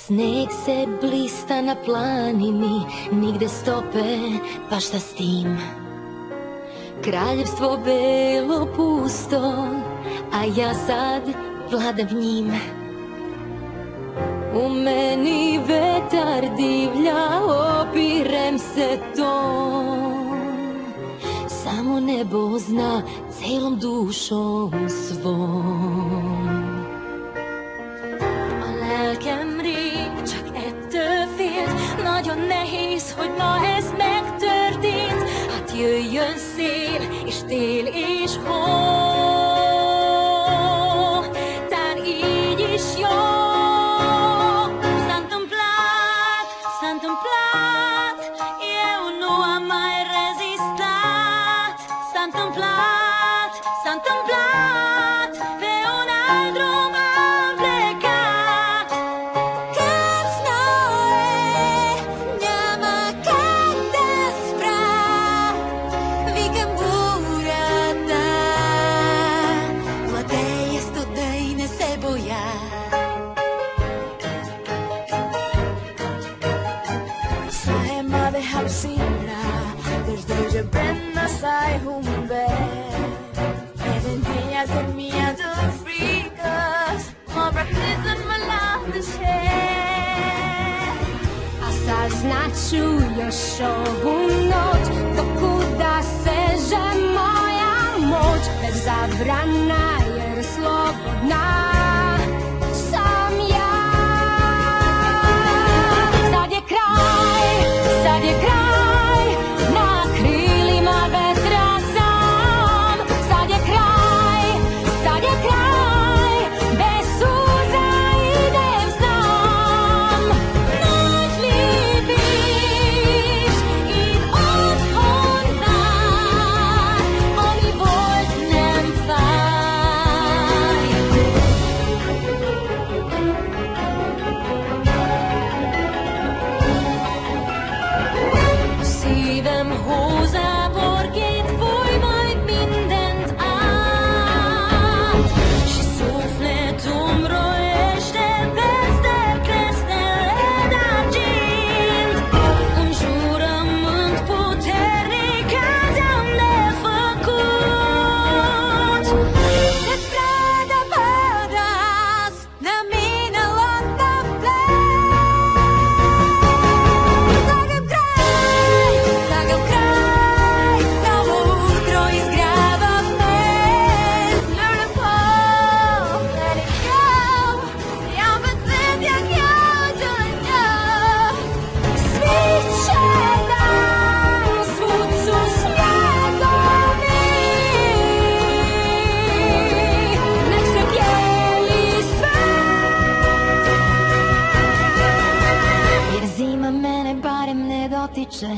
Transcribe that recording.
Sneg se blista na planini, nigde stope, pa šta s tim? Kraljevstvo belo pusto, a ja sad vladam njim. U meni vetar divlja, opirem se tom. Samo nebo zna celom dušom svom. A lelkem rég csak ettől félt, nagyon nehéz, hogy ma ez megtörtént. Hát jöjjön szél, és tél, és hó, tán így is jó. S-a întâmplat, eu nu am mai rezistat. S-a întâmplat, s-a întâmplat, pe un alt drum am plecat. Kad snoje няма как да спра, викам бурята, владея студа и не се боя. De halvsina, desde yo bränna sig hon bär. Även pengar till mig att frikas, har praktiken mellan det sker. A sad značuju ovu noć, dokuda seže moja moć. Bez zabrana jer slobodna sam ja. Sad je kraj, sad je kraj, na krilima vetra sam. Sad je kraj, sad je kraj, bez suza idem znam. Noć libiš i odhodnar, om i våldnem färg. Szívem hozzábor két foly majd mindent át. Și sufletumról este peste crestel d'argint. Un jurământ puternic azi am de făcut. Pe strada padaš, na minalo da Zagam kraj, novo utro izgrava smen. Learn to fall, let it go. Ja bet vet jak jag dör. Sviće dan, svud su snjegovi. Nek se bijeli sve. Jer zima mene barem ne dotiče.